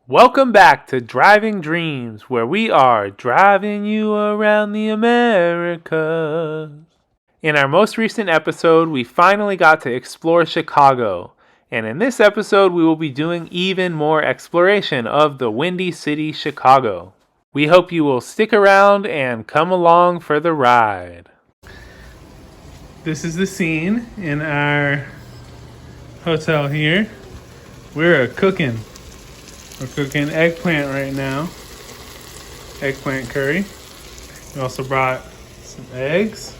Welcome back to Driving Dreams, where we are driving you around the Americas. In our most recent episode, we finally got to explore Chicago. And in this episode, we will be doing even more exploration of the Windy City, Chicago. We hope you will stick around and come along for the ride. This is the scene in our hotel here. We're cooking eggplant right now. Eggplant curry. We also brought some eggs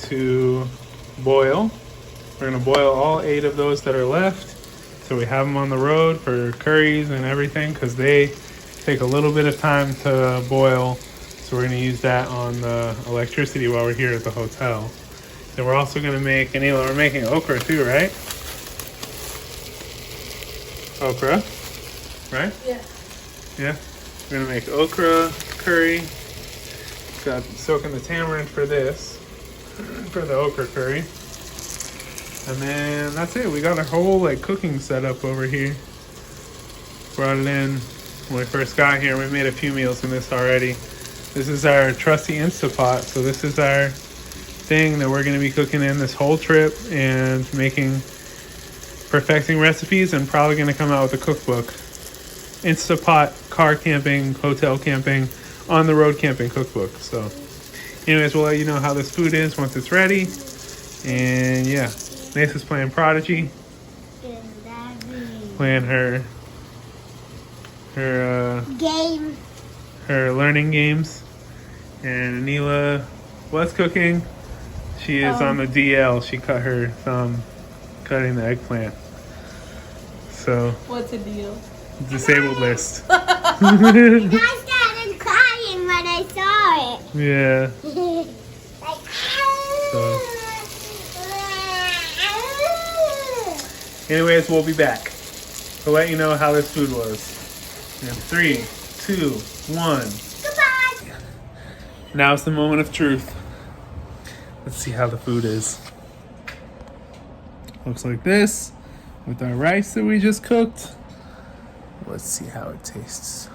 to boil. We're going to boil all 8 of those that are left. So we have them on the road for curries and everything because they take a little bit of time to boil. So we're going to use that on the electricity while we're here at the hotel. Then we're also going to make, Anila, we're making okra too, right? Okra, right? Yeah. Yeah. We're going to make okra curry. Got soaking the tamarind for this, for the okra curry. And then that's it. We got a whole cooking setup over here. Brought it in when we first got here. We made a few meals in this already. This is our trusty Instapot. So this is our thing that we're going to be cooking in this whole trip and perfecting recipes and probably going to come out with a cookbook. Instapot car camping, hotel camping, on the road camping cookbook. So anyways, we'll let you know how this food is once it's ready. And yeah. Nasa's playing Prodigy, playing her game, her learning games, and Anila was cooking. She is on the DL. She cut her thumb cutting the eggplant. So what's a deal? Disabled list. I started crying when I saw it. Yeah. So. Anyways, we'll be back to let you know how this food was. In 3, 2, 1. Goodbye. Now's the moment of truth. Let's see how the food is. Looks like this with our rice that we just cooked. Let's see how it tastes.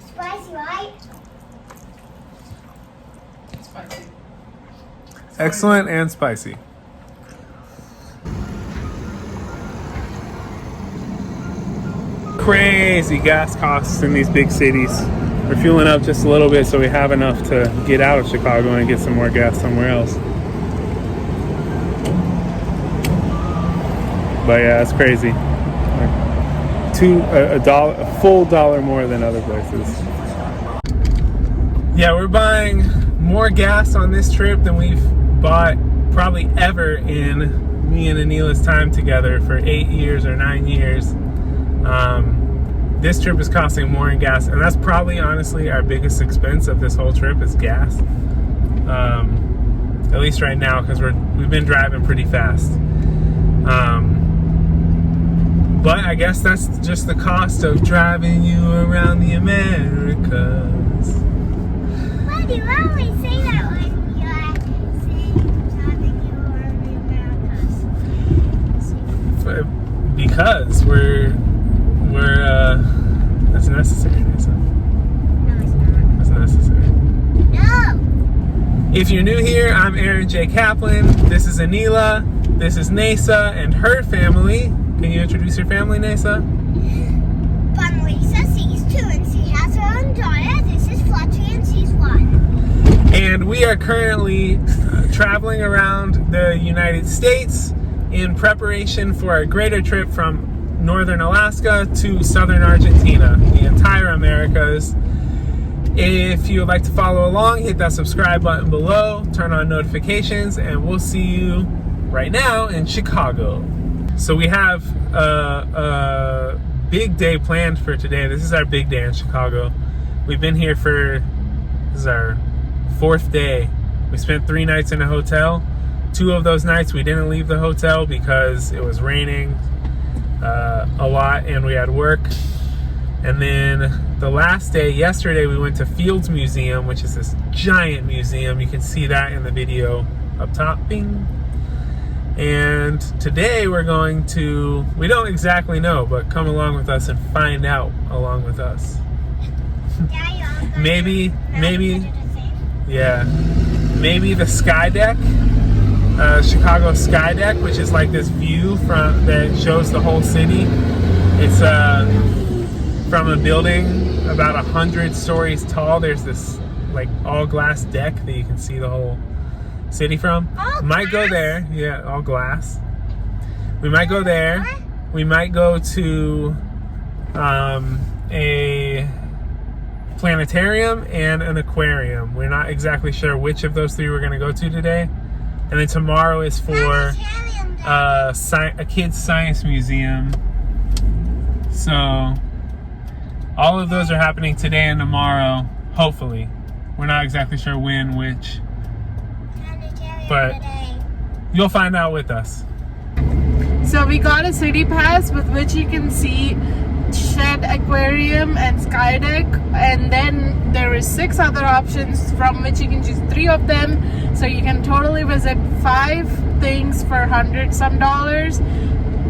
Spicy, right? Spicy. Excellent and spicy. Crazy gas costs in these big cities. We're fueling up just a little bit so we have enough to get out of Chicago and get some more gas somewhere else. But yeah, it's crazy. A full dollar more than other places. Yeah, we're buying more gas on this trip than we've bought probably ever in me and Anila's time together for 8 years or 9 years. This trip is costing more in gas, and that's probably honestly our biggest expense of this whole trip is gas. At least right now, because we've been driving pretty fast. But I guess that's just the cost of driving you around the Americas. Why do you always say that when you're saying driving you around the Americas? Because we're that's necessary, Nisa. No, it's not. That's necessary. No! If you're new here, I'm Aaron J. Kaplan. This is Anila. This is Nasa and her family. Can you introduce your family, Nasa? But Lisa, she's 2 and she has her own daughter. This is Fletcher and she's 1. And we are currently traveling around the United States in preparation for a greater trip from northern Alaska to southern Argentina, the entire Americas. If you would like to follow along, hit that subscribe button below, turn on notifications, and we'll see you right now in Chicago. So we have a big day planned for today. This is our big day in Chicago. We've been here this is our 4th day. We spent 3 nights in a hotel. 2 of those nights we didn't leave the hotel because it was raining a lot and we had work. And then the last day, yesterday, we went to Fields Museum, which is this giant museum. You can see that in the video up top. Bing. And today we're going to, we don't exactly know, but come along with us and find out along with us. maybe, yeah, maybe the sky deck, Chicago sky deck, which is like this view from that shows the whole city. It's from a building about 100 stories tall. There's this like all glass deck that you can see the whole city from. Might go there. Yeah, all glass. We might go there. We might go to a planetarium and an aquarium. We're not exactly sure which of those three we're going to go to today. And then tomorrow is for a kids' science museum. So all of those are happening today and tomorrow, hopefully. We're not exactly sure when, which, but you'll find out with us. So we got a city pass with which you can see Shed Aquarium and Sky Deck, and then there is 6 other options from which you can choose 3 of them. So you can totally visit 5 things for $100 some.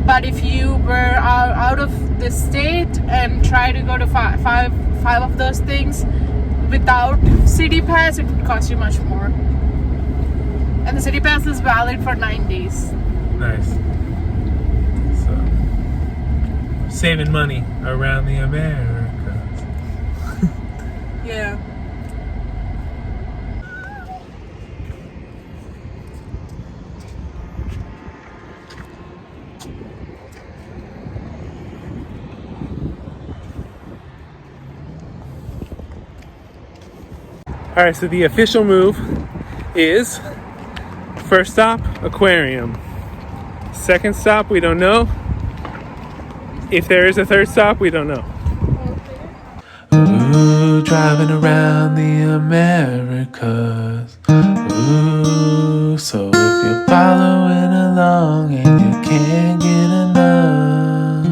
But if you were out of the state and try to go to five of those things without city pass, it would cost you much more. And the city pass is valid for 9 days. Nice. So, saving money around the Americas. Yeah. All right, so the official move is first stop, aquarium. Second stop, we don't know. If there is a third stop, we don't know. Ooh, driving around the Americas. Ooh, so if you're following along and you can't get enough.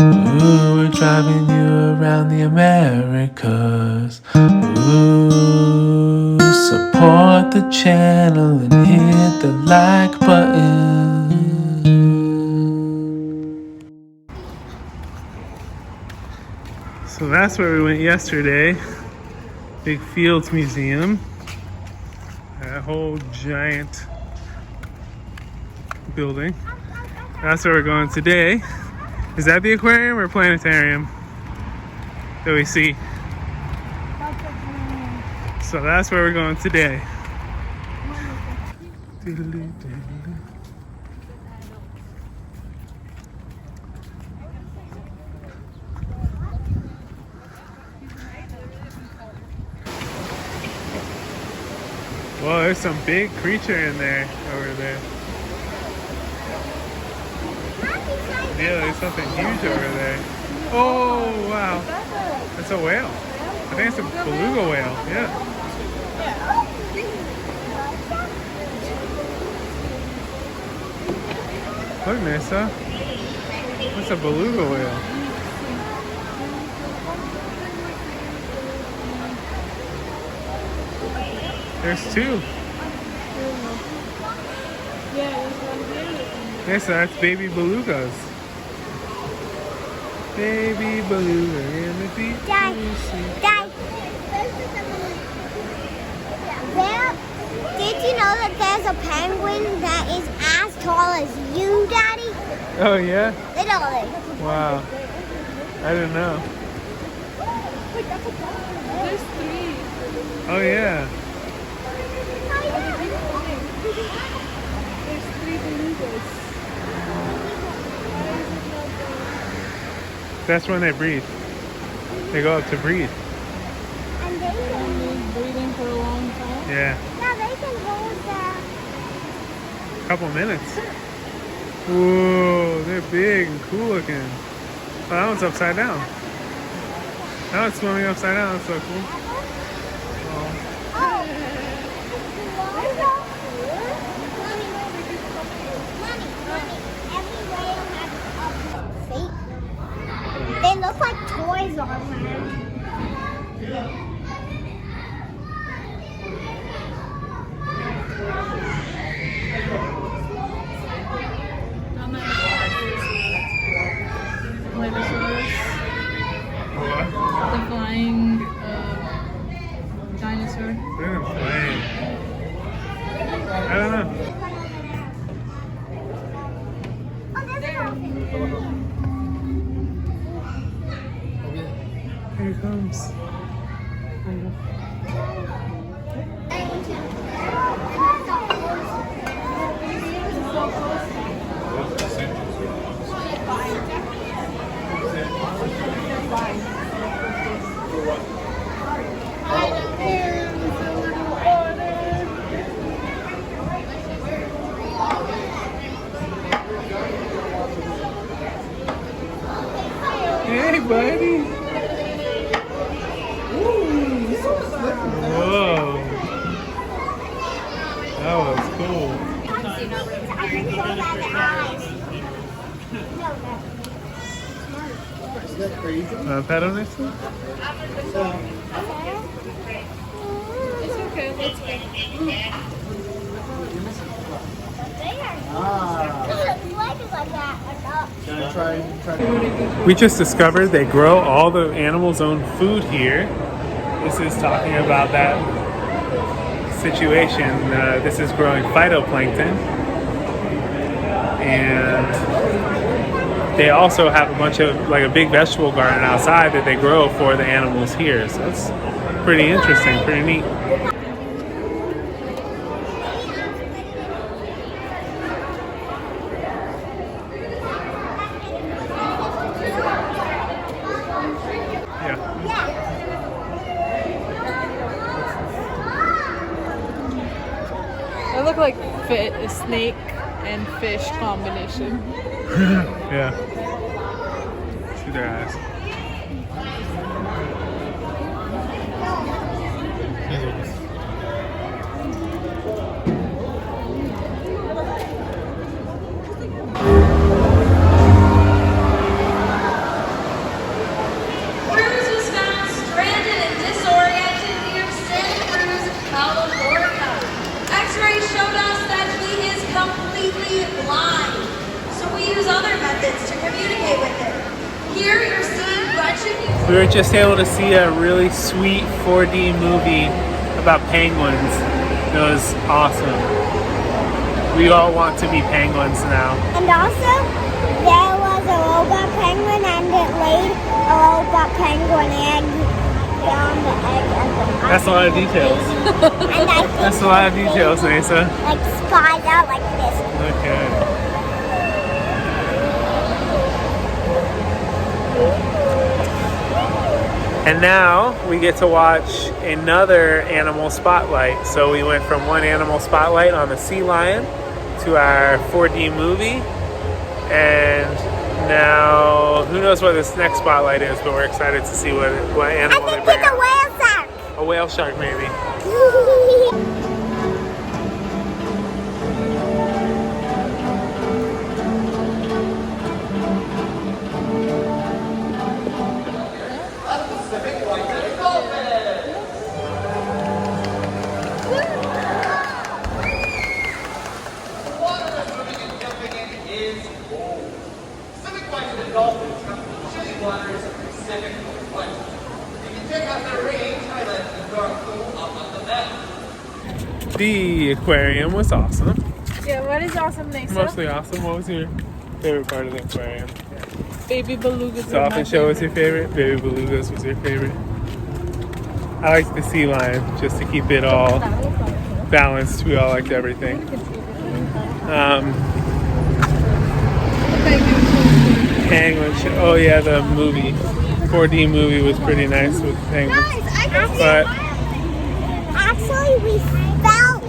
Ooh, we're driving you around the Americas. Ooh, support the channel and hit the like button. So that's where we went yesterday. Big Fields Museum. That whole giant building. That's where we're going today. Is that the aquarium or planetarium that we see? So that's where we're going today. Whoa, there's some big creature in there, over there. Yeah, there's something huge over there. Oh, wow. That's a whale. I think it's a beluga whale, yeah. Look, Nessa. That's a beluga whale. There's 2. Nessa, that's baby belugas. Baby beluga in the deep Dad, did you know that there's a penguin that is as tall as you, Daddy? Oh, yeah? Literally. Wow. I didn't know. There's 3. Oh, yeah. There's 3 belugas. That's when they breathe. They go up to breathe. And they can, Been breathing for a long time. Yeah. yeah, they can hold A couple minutes. Whoa, they're big and cool looking. Oh, that one's upside down. That one's swimming upside down. That's so cool. Oh. Mommy, every whale has a feet. They look like toys on them. The flying dinosaur. They're flying. I don't know. Oh, there's an elephant. Here he comes. Hey, buddy. Whoa. That was cool. I can show that the eyes. Is that crazy? Pet on next one? It's okay, let's go. We just discovered they grow all the animals' own food here. This is talking about that situation. This is growing phytoplankton. And they also have a bunch of, like a big vegetable garden outside that they grow for the animals here. So it's pretty interesting, pretty neat. They look like a snake and fish combination. Yeah. See their eyes. Cruz was found stranded and disoriented near Santa Cruz, California. X-rays showed us that he is completely blind, so we use other methods to communicate with him. Here you're seeing wretched. We were just able to see a really sweet 4D movie about penguins. It was awesome. We all want to be penguins now. And also, there was a robot penguin and it laid a robot penguin egg down the egg. That's a lot of details. And I think That's a lot of details, Nasa. like spied out like this. Okay. And now we get to watch another animal spotlight. So we went from one animal spotlight on the sea lion to our 4D movie. And now, who knows what this next spotlight is, but we're excited to see what animal I they think bring it's a out. whale shark. A whale shark, maybe. The aquarium was awesome. Yeah, what is awesome, Nasa? Mostly awesome. What was your favorite part of the aquarium? Baby belugas. Dolphin show was your favorite? Baby belugas was your favorite? I liked the sea lion just to keep it all balanced. We all liked everything. Penguin show. Oh yeah, the movie. 4D movie was pretty nice with penguins. But Actually, we felt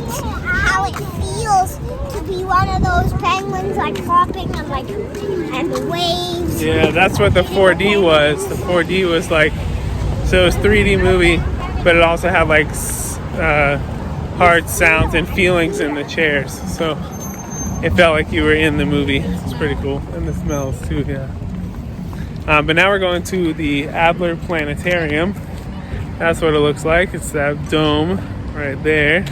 how it feels to be one of those penguins, like hopping and the waves. yeah, that's what the 4D was. The 4D was like, so it was 3D movie, but it also had like hard sounds and feelings in the chairs. So it felt like you were in the movie. It's pretty cool. And the smells too, yeah. But now we're going to the Adler Planetarium. That's what it looks like. It's that dome right there.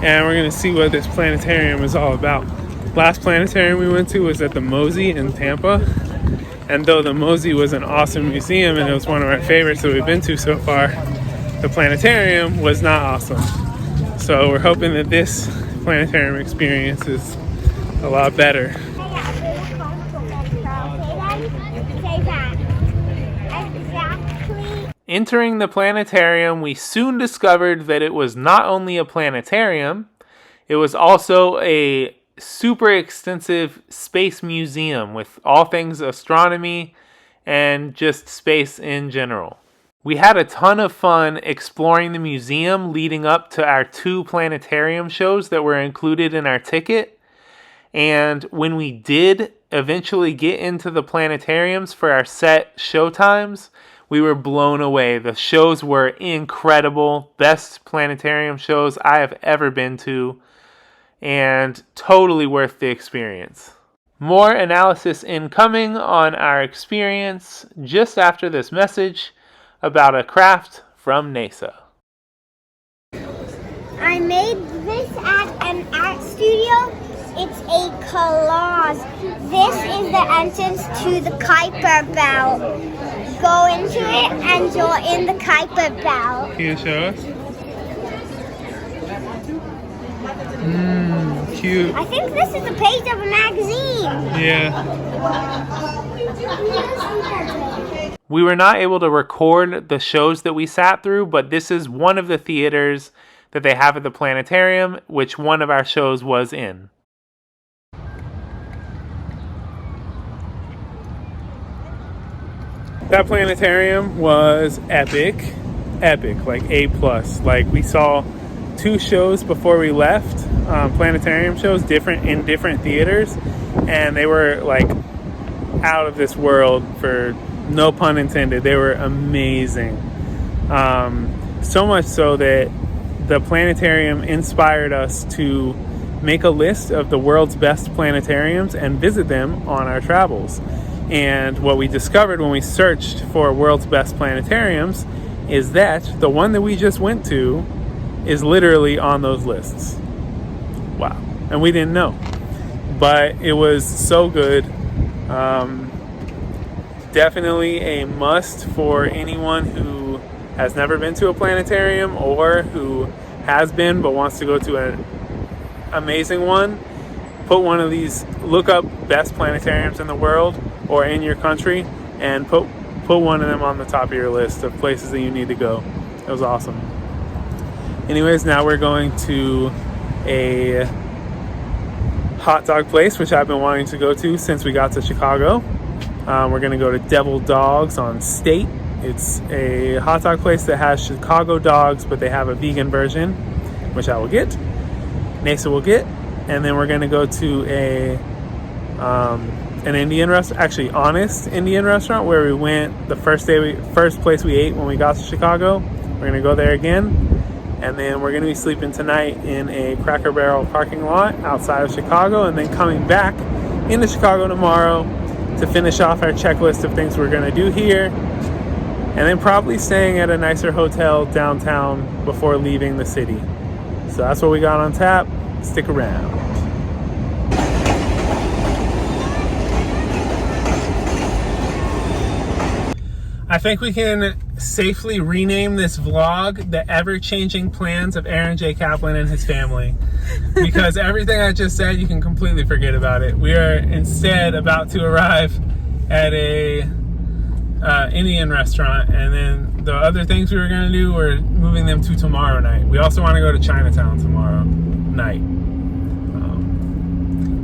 And we're going to see what this planetarium is all about. Last planetarium we went to was at the Mosey in Tampa. And though the Mosey was an awesome museum and it was one of our favorites that we've been to so far, the planetarium was not awesome. So we're hoping that this planetarium experience is a lot better. Entering the planetarium, we soon discovered that it was not only a planetarium, it was also a super extensive space museum with all things astronomy and just space in general. We had a ton of fun exploring the museum leading up to our 2 planetarium shows that were included in our ticket. And when we did eventually get into the planetariums for our set show times, we were blown away. The shows were incredible. Best planetarium shows I have ever been to. And totally worth the experience. More analysis incoming on our experience just after this message about a craft from NASA. I made this at an art studio. It's a collage. This is the entrance to the Kuiper Belt. Go into it and you're in the Kuiper Belt. Can you show us? Cute. I think this is a page of a magazine. Yeah. We were not able to record the shows that we sat through, but this is one of the theaters that they have at the planetarium, which one of our shows was in. That planetarium was epic, like A+. Like we saw 2 shows before we left, planetarium shows, in different theaters, and they were like out of this world, for no pun intended. They were amazing. So much so that the planetarium inspired us to make a list of the world's best planetariums and visit them on our travels. And what we discovered when we searched for world's best planetariums is that the one that we just went to is literally on those lists. Wow. And we didn't know. But it was so good. Definitely a must for anyone who has never been to a planetarium or who has been but wants to go to an amazing one. Put one of these, look up best planetariums in the world or in your country, and put one of them on the top of your list of places that you need to go. It was awesome. Anyways, now we're going to a hot dog place, which I've been wanting to go to since we got to Chicago. We're going to go to Devil Dogs on State. It's a hot dog place that has Chicago dogs, but they have a vegan version, which I will get. Nasa will get. And then we're going to go to an Indian restaurant, actually Honest Indian restaurant, where we went the first place we ate when we got to Chicago. We're going to go there again. And then we're going to be sleeping tonight in a Cracker Barrel parking lot outside of Chicago, and then coming back into Chicago tomorrow to finish off our checklist of things we're going to do here. And then probably staying at a nicer hotel downtown before leaving the city. So that's what we got on tap. Stick around. I think we can safely rename this vlog The Ever-Changing Plans of Aaron J. Kaplan and His Family. Because everything I just said, you can completely forget about it. We are instead about to arrive at a Indian restaurant, and then the other things we were going to do, we're moving them to tomorrow night. We also want to go to Chinatown tomorrow night.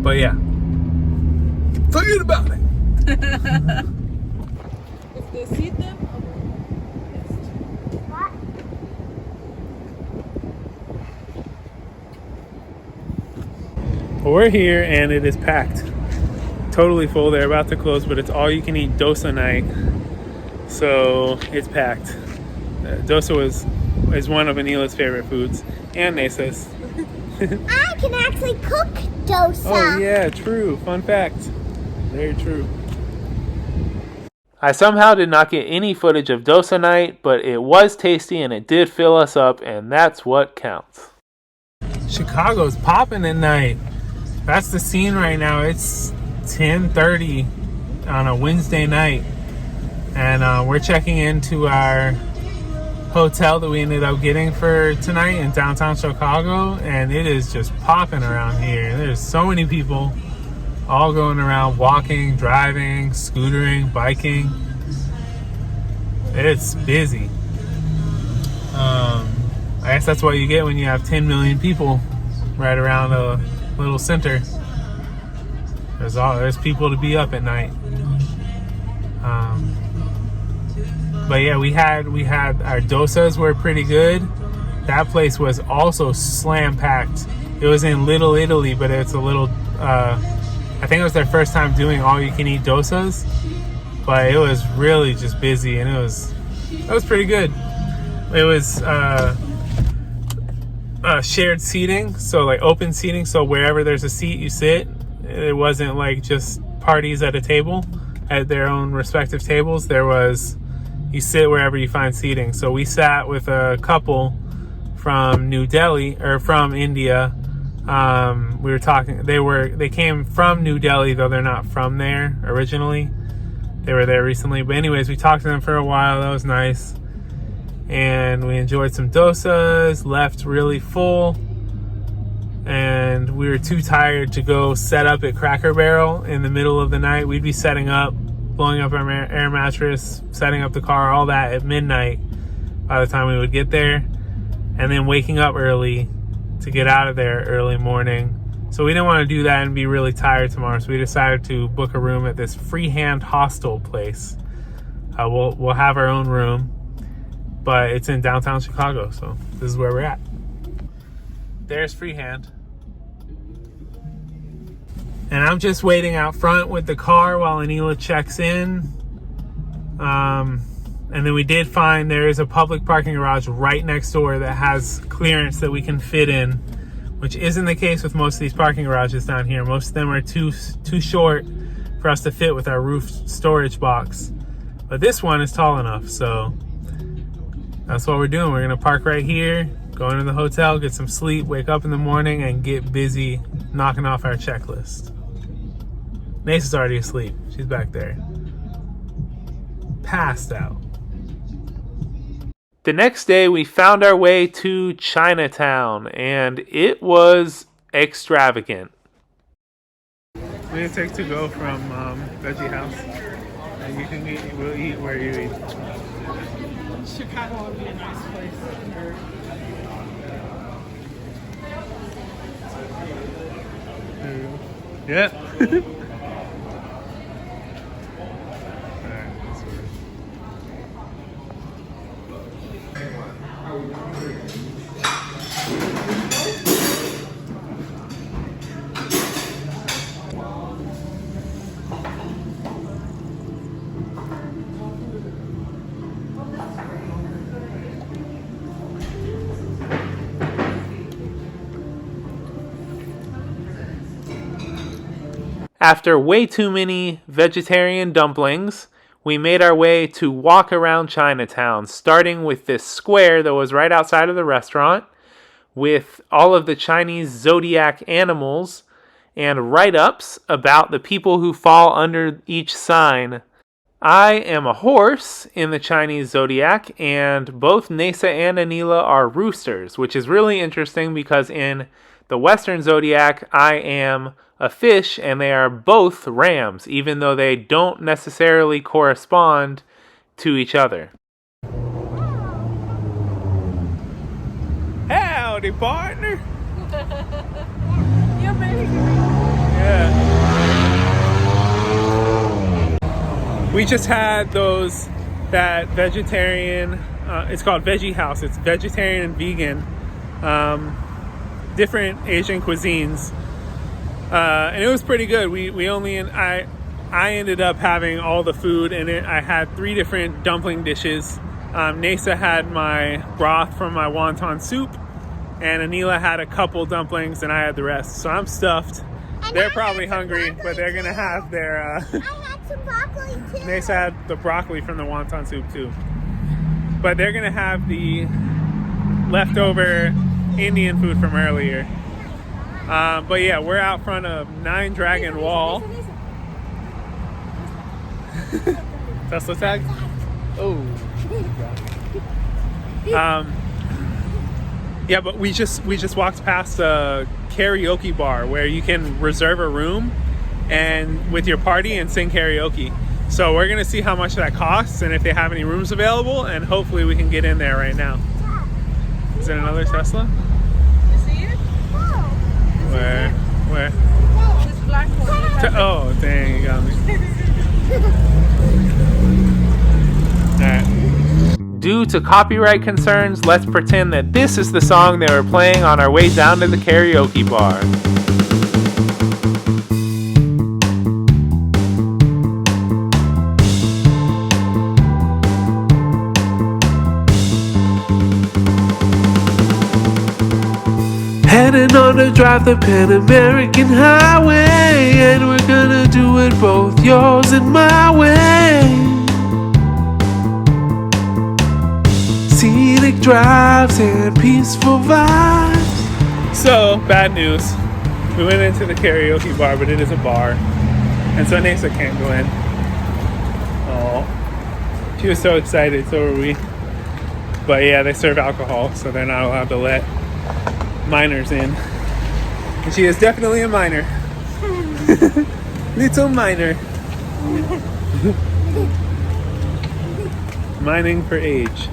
But yeah, forget about it. We're here and it is packed. Totally full. They're about to close, but it's all you can eat dosa night. So it's packed. Dosa is one of Anila's favorite foods, and Nasa's. I can actually cook dosa. Oh yeah, true. Fun fact. Very true. I somehow did not get any footage of dosa night, but it was tasty and it did fill us up, and that's what counts. Chicago's popping at night. That's the scene right now. It's 10:30 on a Wednesday night, and we're checking into our hotel that we ended up getting for tonight in downtown Chicago, and it is just popping around here. There's so many people all going around, walking, driving, scootering, biking. It's busy. I guess that's what you get when you have 10 million people right around a little center. There's people to be up at night. But yeah, we had our dosas were pretty good. That place was also slam packed. It was in Little Italy, but it's a little. I think it was their first time doing all you can eat dosas, but it was really just busy, and it was pretty good. It was shared seating, so like open seating, so wherever there's a seat you sit. It wasn't like just parties at a table at their own respective tables. There was, you sit wherever you find seating. So we sat with a couple from New Delhi, or from India. We were talking, they came from New Delhi, though they're not from there originally. They were there recently. But anyways, we talked to them for a while. That was nice. And we enjoyed some dosas, left really full. And we were too tired to go set up at Cracker Barrel in the middle of the night. We'd be setting up, blowing up our air mattress, setting up the car, all that at midnight by the time we would get there. And then waking up early to get out of there early morning. So we didn't want to do that and be really tired tomorrow. So we decided to book a room at this freehand hostel place. We'll have our own room, but it's in downtown Chicago. So this is where we're at. There's freehand. And I'm just waiting out front with the car while Anila checks in. And then we did find there is a public parking garage right next door that has clearance that we can fit in, which isn't the case with most of these parking garages down here. Most of them are too short for us to fit with our roof storage box. But this one is tall enough, so that's what we're doing. We're gonna park right here, go into the hotel, get some sleep, wake up in the morning, and get busy knocking off our checklist. Nasa's already asleep. She's back there. Passed out. The next day, we found our way to Chinatown, and it was extravagant. We didn't take to go from Veggie House. And you can eat, we'll eat where you eat. Chicago would be a nice place. Yeah. After way too many vegetarian dumplings, we made our way to walk around Chinatown, starting with this square that was right outside of the restaurant, with all of the Chinese zodiac animals and write-ups about the people who fall under each sign. I am a horse in the Chinese zodiac, and both Nesa and Anila are roosters, which is really interesting because in the Western zodiac, I am a fish, and they are both rams, even though they don't necessarily correspond to each other. Howdy, partner. You're very Yeah. We just had that vegetarian, it's called Veggie House. It's vegetarian and vegan, different Asian cuisines. And it was pretty good. I ended up having all the food in it. I had 3 different dumpling dishes. Nesa had my broth from my wonton soup, and Anila had a couple dumplings, and I had the rest. So I'm stuffed. And they're I probably had some hungry, broccoli but they're gonna too. have their. I had some broccoli too. They had the broccoli from the wonton soup too, but they're gonna have the leftover Indian food from earlier. But yeah, we're out front of Nine Dragon Wall. Tesla tag? Oh. Yeah, but we just walked past a karaoke bar where you can reserve a room and with your party and sing karaoke. So we're gonna see how much that costs and if they have any rooms available, and hopefully we can get in there right now. Is it another Tesla? You see it? Where? Where? This black one. Oh, dang, you got me. Alright. Due to copyright concerns, let's pretend that this is the song they were playing on our way down to the karaoke bar. Heading on to drive the Pan American Highway, and we're gonna do it both yours and my way. Scenic drives and peaceful vibes. So, bad news. We went into the karaoke bar, but it is a bar. And so Nasa can't go in. Oh. She was so excited, so were we. But yeah, they serve alcohol, so they're not allowed to let minors in. And she is definitely a minor. Little minor. Mining for age.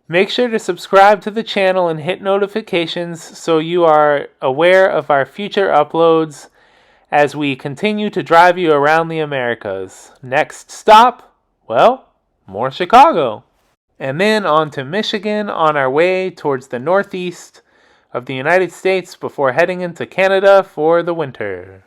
Make sure to subscribe to the channel and hit notifications so you are aware of our future uploads as we continue to drive you around the Americas. Next stop, well, more Chicago. And then on to Michigan on our way towards the northeast of the United States before heading into Canada for the winter.